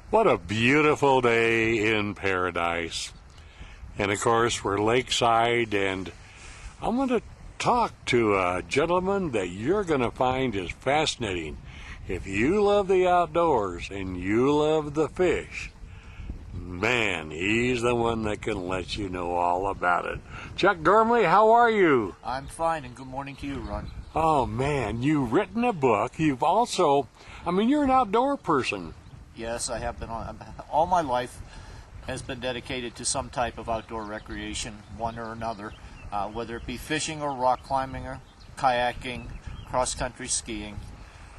What a beautiful day in paradise. And of course, we're lakeside, and I'm going to talk to a gentleman that you're going to find is fascinating. If you love the outdoors and you love the fish, man, he's the one that can let you know all about it. Chuck Gormley, how are you? I'm fine, and good morning to you, Ron. Oh, man, you've written a book. You've also, you're an outdoor person. Yes, I have been all my life has been dedicated to some type of outdoor recreation, one or another, whether it be fishing or rock climbing or kayaking, cross-country skiing.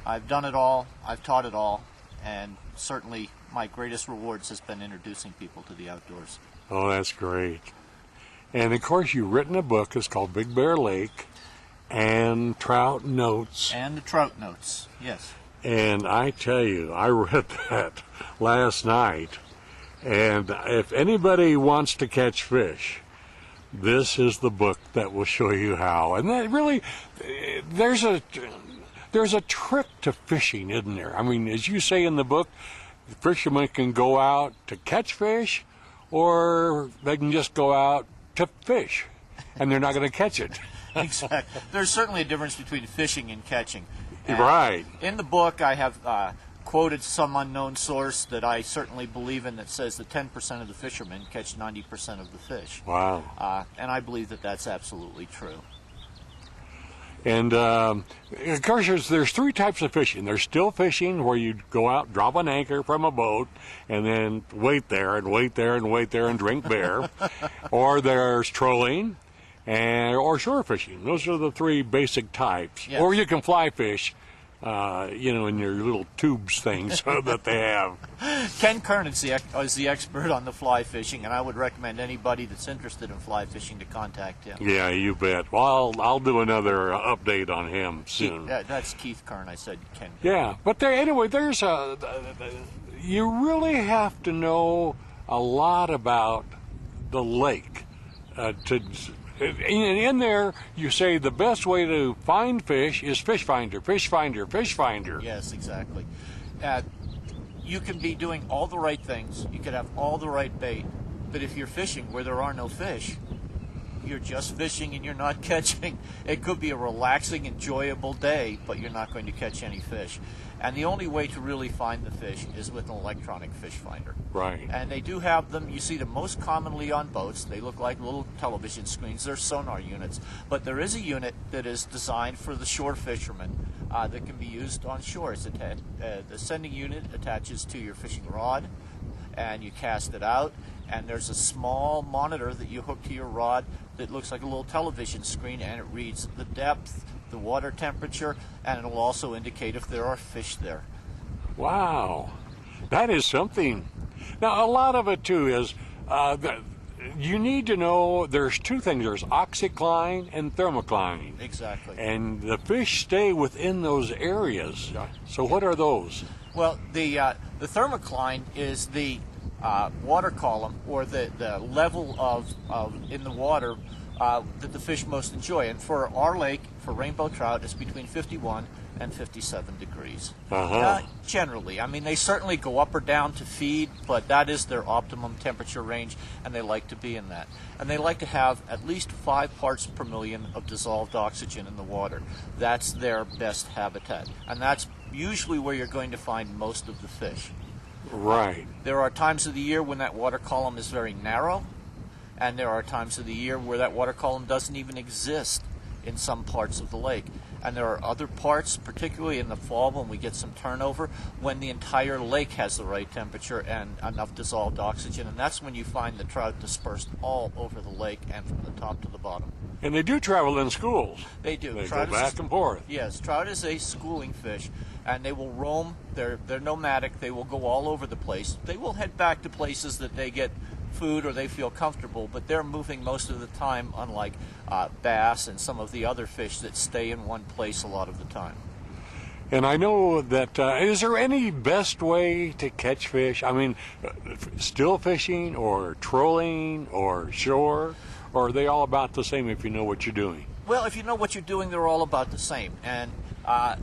I've done it all, I've taught it all, and certainly my greatest rewards has been introducing people to the outdoors. Oh, that's great. And of course, you've written a book. It's called Big Bear Lake and Trout Notes. And the Trout Notes, yes. And I tell you, I read that last night, and if anybody wants to catch fish, this is the book that will show you how. And that really, there's a trick to fishing, isn't there? I mean, as you say in the book, the fishermen can go out to catch fish, or they can just go out to fish, and they're not going to catch it. Exactly. There's certainly a difference between fishing and catching. And right. In the book, I have quoted some unknown source that I certainly believe in that says that 10% of the fishermen catch 90% of the fish. Wow. And I believe that that's absolutely true. And of course, there's three types of fishing. There's still fishing, where you go out, drop an anchor from a boat, and then wait there and wait there and wait there and drink beer. Or there's trolling, or shore fishing. Those are the three basic types. Yes. Or you can fly fish, in your little tubes things that they have. Ken Kern is the expert on the fly fishing, and I would recommend anybody that's interested in fly fishing to contact him. Yeah, you bet. Well, I'll do another update on him soon. That's Keith Kern. I said Ken. Yeah, but there's you really have to know a lot about the lake in there, you say the best way to find fish is fish finder, fish finder, fish finder. Yes, exactly. You can be doing all the right things. You could have all the right bait. But if you're fishing where there are no fish, you're just fishing and you're not catching. It could be a relaxing, enjoyable day, but you're not going to catch any fish. And the only way to really find the fish is with an electronic fish finder. Right. And they do have them. You see them most commonly on boats. They look like little television screens. They're sonar units. But there is a unit that is designed for the shore fishermen that can be used on shore. The sending unit attaches to your fishing rod, and you cast it out. And there's a small monitor that you hook to your rod that looks like a little television screen, and it reads the depth, the water temperature, and it'll also indicate if there are fish there. Wow, that is something. Now, a lot of it too is you need to know there's two things. There's oxycline and thermocline. Exactly. And the fish stay within those areas. So what are those? Well, the thermocline is the water column, or the level of in the water that the fish most enjoy. And for our lake, for rainbow trout, it's between 51 and 57 degrees. Generally. I mean, they certainly go up or down to feed, but that is their optimum temperature range, and they like to be in that. And they like to have at least 5 parts per million of dissolved oxygen in the water. That's their best habitat. And that's usually where you're going to find most of the fish. Right. There are times of the year when that water column is very narrow, and there are times of the year where that water column doesn't even exist in some parts of the lake. And there are other parts, particularly in the fall when we get some turnover, when the entire lake has the right temperature and enough dissolved oxygen, and that's when you find the trout dispersed all over the lake and from the top to the bottom. And they do travel in schools. They do. They go back and forth. Yes, trout is a schooling fish, and they will roam. They're nomadic. They will go all over the place. They will head back to places that they get food or they feel comfortable, but they're moving most of the time, unlike bass and some of the other fish that stay in one place a lot of the time. And I know that, is there any best way to catch fish? I mean, still fishing or trolling or shore, or are they all about the same if you know what you're doing? Well, if you know what you're doing, they're all about the same. And a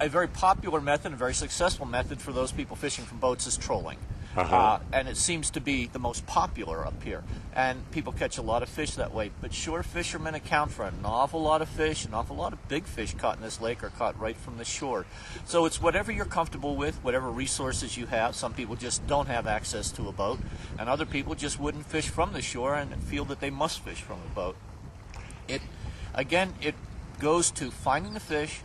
very popular method, a very successful method for those people fishing from boats is trolling. and it seems to be the most popular up here. And people catch a lot of fish that way. But shore fishermen account for an awful lot of fish. An awful lot of big fish caught in this lake are caught right from the shore. So it's whatever you're comfortable with, whatever resources you have. Some people just don't have access to a boat, and other people just wouldn't fish from the shore and feel that they must fish from a boat. It goes to finding the fish,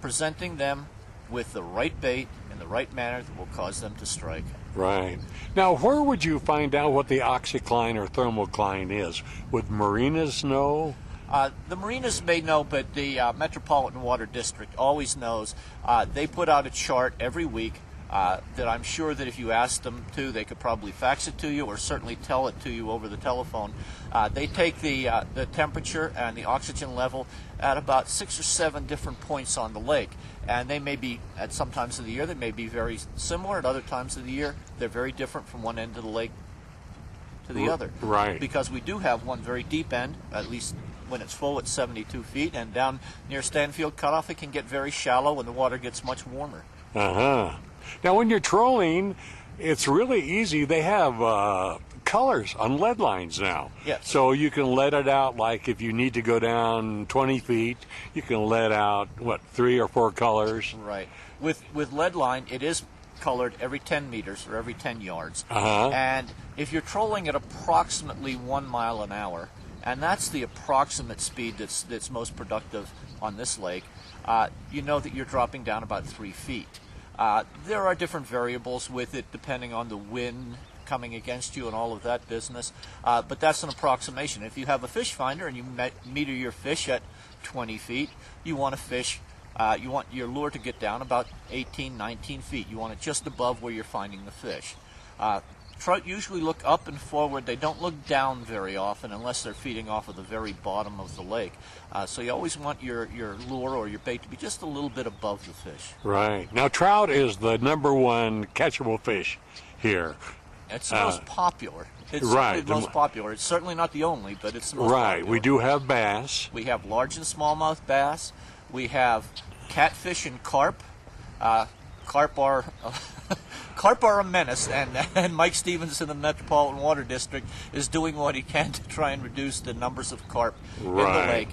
presenting them with the right bait in the right manner that will cause them to strike. Right. Now, where would you find out what the oxycline or thermocline is? Would marinas know? The marinas may know, but the Metropolitan Water District always knows. They put out a chart every week that I'm sure that if you asked them to, they could probably fax it to you or certainly tell it to you over the telephone. They take the temperature and the oxygen level at about 6 or 7 different points on the lake. And they may be, at some times of the year, they may be very similar. At other times of the year, they're very different from one end of the lake to the other. Right. Because we do have one very deep end, at least when it's full, it's 72 feet. And down near Stanfield Cutoff, it can get very shallow when the water gets much warmer. Uh-huh. Now, when you're trolling, it's really easy. They have colors on lead lines now. Yes. So you can let it out, like if you need to go down 20 feet, you can let out, 3 or 4 colors? Right. With lead line, it is colored every 10 meters or every 10 yards. Uh-huh. And if you're trolling at approximately 1 mile an hour, and that's the approximate speed that's most productive on this lake, you know that you're dropping down about 3 feet. There are different variables with it depending on the wind coming against you and all of that business, but that's an approximation. If you have a fish finder and you meter your fish at 20 feet, you want to fish, you want your lure to get down about 18, 19 feet. You want it just above where you're finding the fish. Trout usually look up and forward. They don't look down very often unless they're feeding off of the very bottom of the lake. So you always want your lure or your bait to be just a little bit above the fish. Right. Now, trout is the #1 catchable fish here. It's the most popular. It's right. the most popular. It's certainly not the only, but it's the most popular. Right. We do have bass. We have large and smallmouth bass. We have catfish and carp. Carp are a menace, and Mike Stevens in the Metropolitan Water District is doing what he can to try and reduce the numbers of carp in the lake.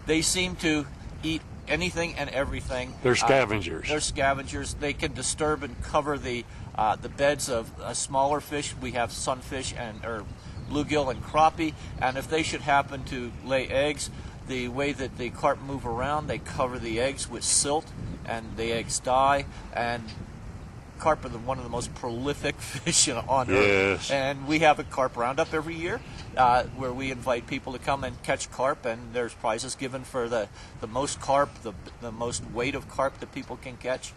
They seem to eat anything and everything. They're scavengers. They're scavengers. They can disturb and cover the beds of smaller fish. We have sunfish or bluegill and crappie, and if they should happen to lay eggs, the way that the carp move around, they cover the eggs with silt, and the eggs die. And carp are one of the most prolific fish on Earth. And we have a carp roundup every year where we invite people to come and catch carp, and there's prizes given for the most carp, the most weight of carp that people can catch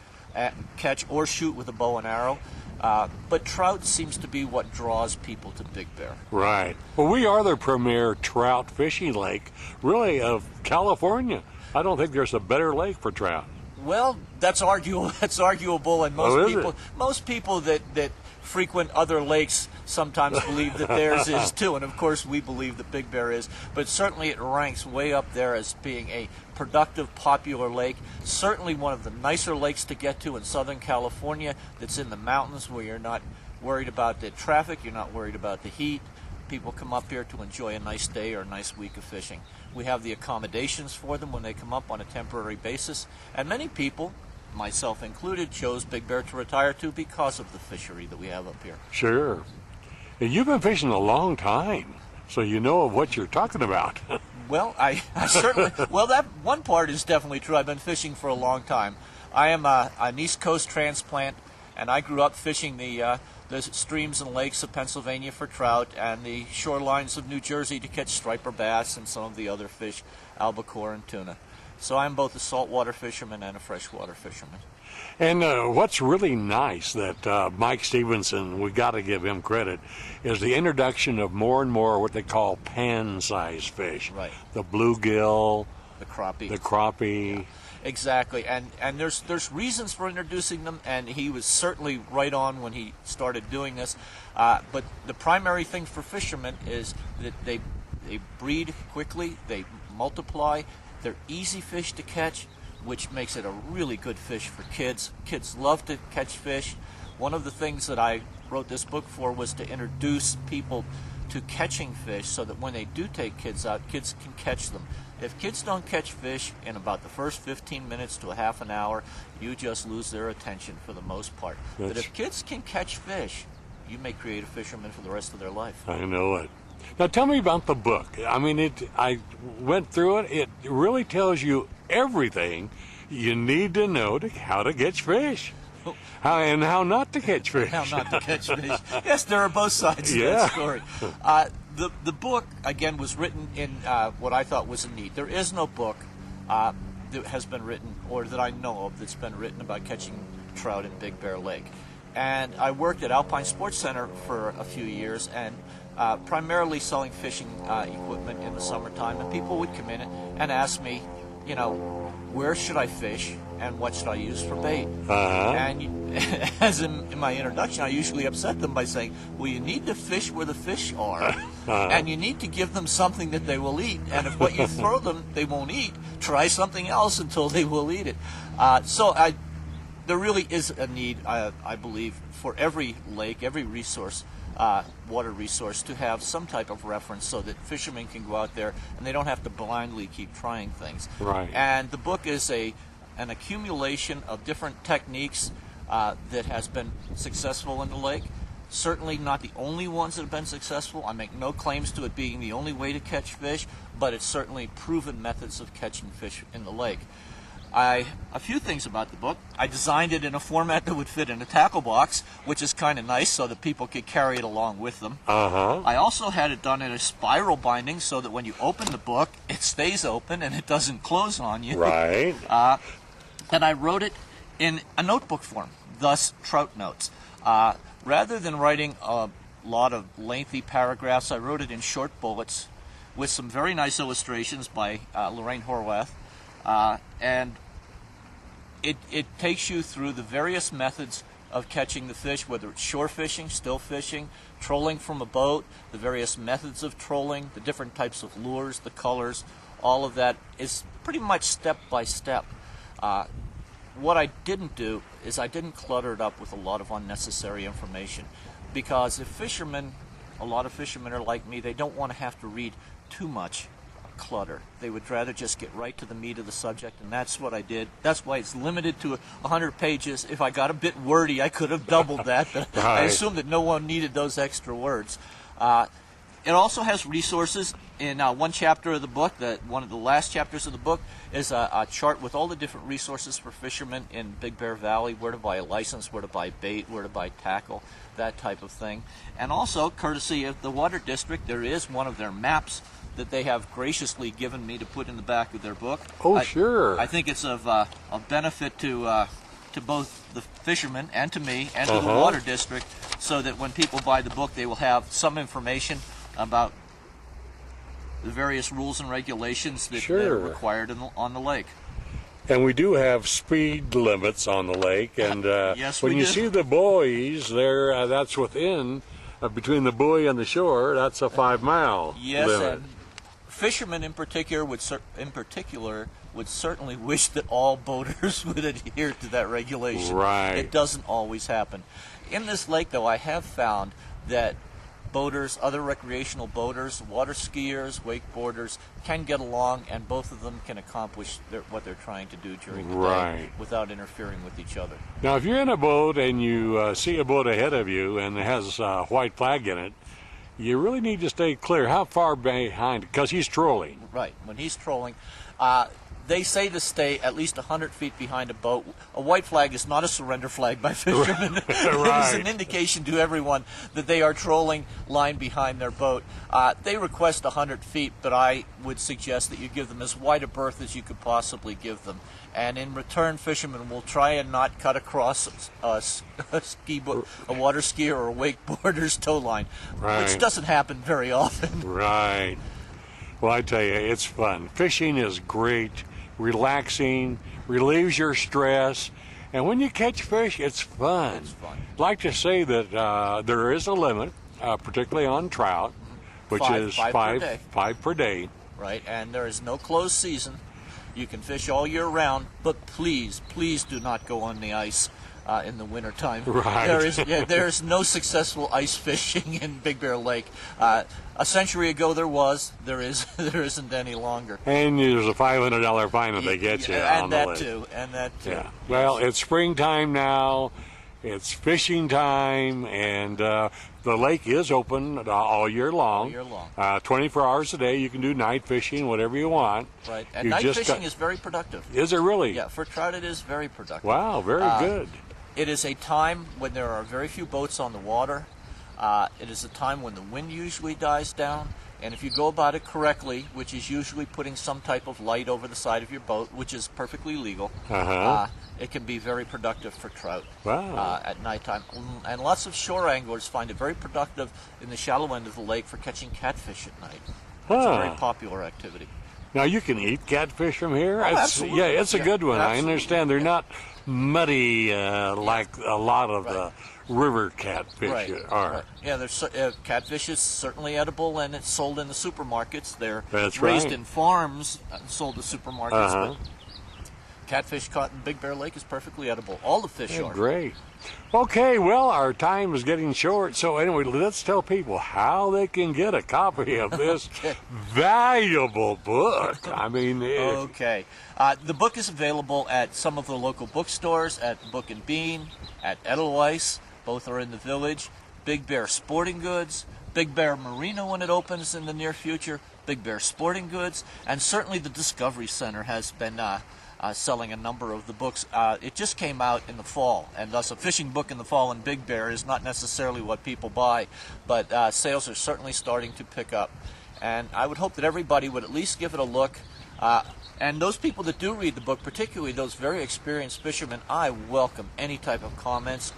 or shoot with a bow and arrow. But trout seems to be what draws people to Big Bear. Right. Well, we are the premier trout fishing lake, really, of California. I don't think there's a better lake for trout. Well, that's arguable, and most people that frequent other lakes sometimes believe that theirs is too, and of course we believe that Big Bear is, but certainly it ranks way up there as being a productive, popular lake. Certainly one of the nicer lakes to get to in Southern California, that's in the mountains where you're not worried about the traffic, you're not worried about the heat. People come up here to enjoy a nice day or a nice week of fishing. We have the accommodations for them when they come up on a temporary basis, and many people, myself included, chose Big Bear to retire to because of the fishery that we have up here. Sure. And you've been fishing a long time, so you know what you're talking about. Well, I certainly, well, that one part is definitely true. I've been fishing for a long time. I am an East Coast transplant, and I grew up fishing the streams and lakes of Pennsylvania for trout and the shorelines of New Jersey to catch striper bass and some of the other fish, albacore and tuna. So I'm both a saltwater fisherman and a freshwater fisherman. And what's really nice that Mike Stevenson, we got to give him credit, is the introduction of more and more what they call pan-sized fish. Right. The bluegill, the crappie. Yeah. Exactly, and there's reasons for introducing them, and he was certainly right on when he started doing this. But the primary thing for fishermen is that they breed quickly, they multiply, they're easy fish to catch, which makes it a really good fish for kids. Kids love to catch fish. One of the things that I wrote this book for was to introduce people to catching fish so that when they do take kids out, kids can catch them. If kids don't catch fish in about the first 15 minutes to a half an hour, you just lose their attention for the most part. But if kids can catch fish, you may create a fisherman for the rest of their life. I know it. Now tell me about the book. I mean, I went through it. It really tells you everything you need to know how to catch fish. How not to catch fish. How not to catch fish. Yes, there are both sides of that story. The book, again, was written in what I thought was a need. There is no book that has been written, or that I know of, that's been written about catching trout in Big Bear Lake. And I worked at Alpine Sports Center for a few years, and primarily selling fishing equipment in the summertime. And people would come in and ask me, where should I fish and what should I use for bait? And as in my introduction, I usually upset them by saying, well, you need to fish where the fish are, and you need to give them something that they will eat. And if what you throw them they won't eat, try something else until they will eat it. There really is a need, I believe, for every lake, every resource, water resource, to have some type of reference so that fishermen can go out there and they don't have to blindly keep trying things. Right. And the book is an accumulation of different techniques that has been successful in the lake. Certainly not the only ones that have been successful. I make no claims to it being the only way to catch fish, but it's certainly proven methods of catching fish in the lake. A few things about the book. I designed it in a format that would fit in a tackle box, which is kind of nice so that people could carry it along with them. I also had it done in a spiral binding so that when you open the book, it stays open and it doesn't close on you. Right. And I wrote it in a notebook form, thus trout notes. Rather than writing a lot of lengthy paragraphs, I wrote it in short bullets with some very nice illustrations by Lorraine Horwath. And it takes you through the various methods of catching the fish, whether it's shore fishing, still fishing, trolling from a boat, the various methods of trolling, the different types of lures, the colors, all of that is pretty much step by step. What I didn't do is I didn't clutter it up with a lot of unnecessary information, because if a lot of fishermen are like me, they don't want to have to read too much clutter. They would rather just get right to the meat of the subject, and that's what I did. That's why it's limited to 100 pages. If I got a bit wordy, I could have doubled that, but Right. I assumed that no one needed those extra words. It also has resources in one chapter of the book. One of the last chapters of the book is a chart with all the different resources for fishermen in Big Bear Valley, where to buy a license, where to buy bait, where to buy tackle, that type of thing. And also, courtesy of the Water District, there is one of their maps that they have graciously given me to put in the back of their book. Oh, sure. I think it's of benefit to both the fishermen and to me and to the Water District, so that when people buy the book, they will have some information about the various rules and regulations that are required on the lake. And we do have speed limits on the lake, and Yes, when we you do. see the buoys there, that's within, between the buoy and the shore, that's a 5-mile Yes, limit. and fishermen in particular would certainly wish that all boaters would adhere to that regulation. Right. It doesn't always happen. In this lake, though, I have found that boaters, other recreational boaters, water skiers, wakeboarders can get along, and both of them can accomplish what they're trying to do during the day without interfering with each other. Now, if you're in a boat and you see a boat ahead of you and it has a white flag in it, you really need to stay clear. How far behind? Because he's trolling. Right. When he's trolling, they say to stay at least 100 feet behind a boat. A white flag is not a surrender flag by fishermen. It is an indication to everyone that they are trolling line behind their boat. They request 100 feet, but I would suggest that you give them as wide a berth as you could possibly give them. And in return, fishermen will try and not cut across a water skier or a wakeboarder's tow line, which doesn't happen very often. Right. Well, I tell you, it's fun. Fishing is great, relaxing, relieves your stress, and when you catch fish, it's fun. It's fun. I'd like to say that there is a limit, particularly on trout, which is five per day. Right, and there is no closed season. You can fish all year round, but please, please do not go on the ice. in the wintertime. Right. There's no successful ice fishing in Big Bear Lake. A century ago there isn't any longer. And there's a $500 fine if they get you on the lake. And that too. Yeah. Well, it's springtime now. It's fishing time, and the lake is open all year long. 24 hours a day. You can do night fishing, whatever you want. Right. And night fishing is very productive. Is it really? Yeah, for trout it is very productive. Wow, very good. It is a time when there are very few boats on the water. It is a time when the wind usually dies down. And if you go about it correctly, which is usually putting some type of light over the side of your boat, which is perfectly legal, it can be very productive for trout at nighttime. And lots of shore anglers find it very productive in the shallow end of the lake for catching catfish at night. It's a very popular activity. Now, you can eat catfish from here? Absolutely. Yeah, it's a good one. Absolutely. I understand they're not muddy like a lot of the river catfish are. Right. Yeah, there's catfish is certainly edible, and it's sold in the supermarkets. They're That's raised right. in farms and sold to supermarkets. But catfish caught in Big Bear Lake is perfectly edible. All the fish are. Great. Okay, well, our time is getting short, so anyway, let's tell people how they can get a copy of this valuable book. I mean, Okay. The book is available at some of the local bookstores, at Book and Bean, at Edelweiss. Both are in the village. Big Bear Sporting Goods, Big Bear Marina when it opens in the near future, Big Bear Sporting Goods, and certainly the Discovery Center has been selling a number of the books. It just came out in the fall, and thus a fishing book in the fall in Big Bear is not necessarily what people buy, but sales are certainly starting to pick up. And I would hope that everybody would at least give it a look. And those people that do read the book, particularly those very experienced fishermen, I welcome any type of comments,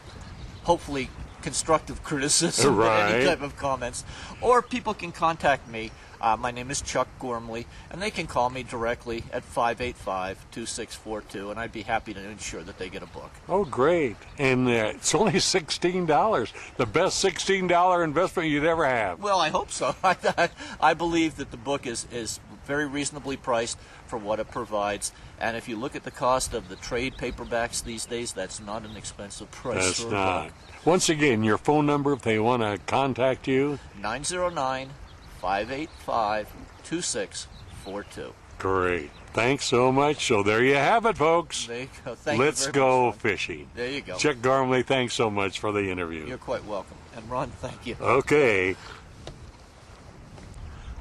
hopefully constructive criticism, any type of comments. Or people can contact me. My name is Chuck Gormley, and they can call me directly at 585-2642, and I'd be happy to ensure that they get a book. Oh, great. And it's only $16, the best $16 investment you'd ever have. Well, I hope so. I believe that the book is very reasonably priced for what it provides, and if you look at the cost of the trade paperbacks these days, that's not an expensive price. That's for not. a book. Once again, your phone number if they want to contact you? 909-585-2642. Great. Thanks so much. So there you have it, folks. There you go. Thank Let's you very go much, Ron. fishing. There you go. Chuck Gormley, thanks so much for the interview. You're quite welcome. And Ron, thank you. Okay.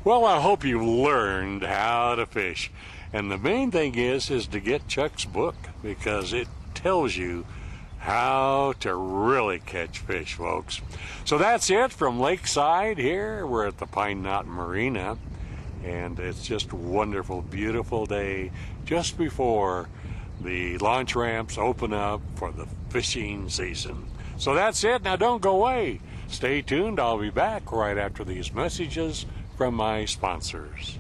Well, I hope you learned how to fish. And the main thing is to get Chuck's book, because it tells you how to really catch fish, folks. So that's it from Lakeside here. We're at the Pine Knot Marina, and it's just a wonderful, beautiful day just before the launch ramps open up for the fishing season. So that's it. Now don't go away. Stay tuned. I'll be back right after these messages from my sponsors.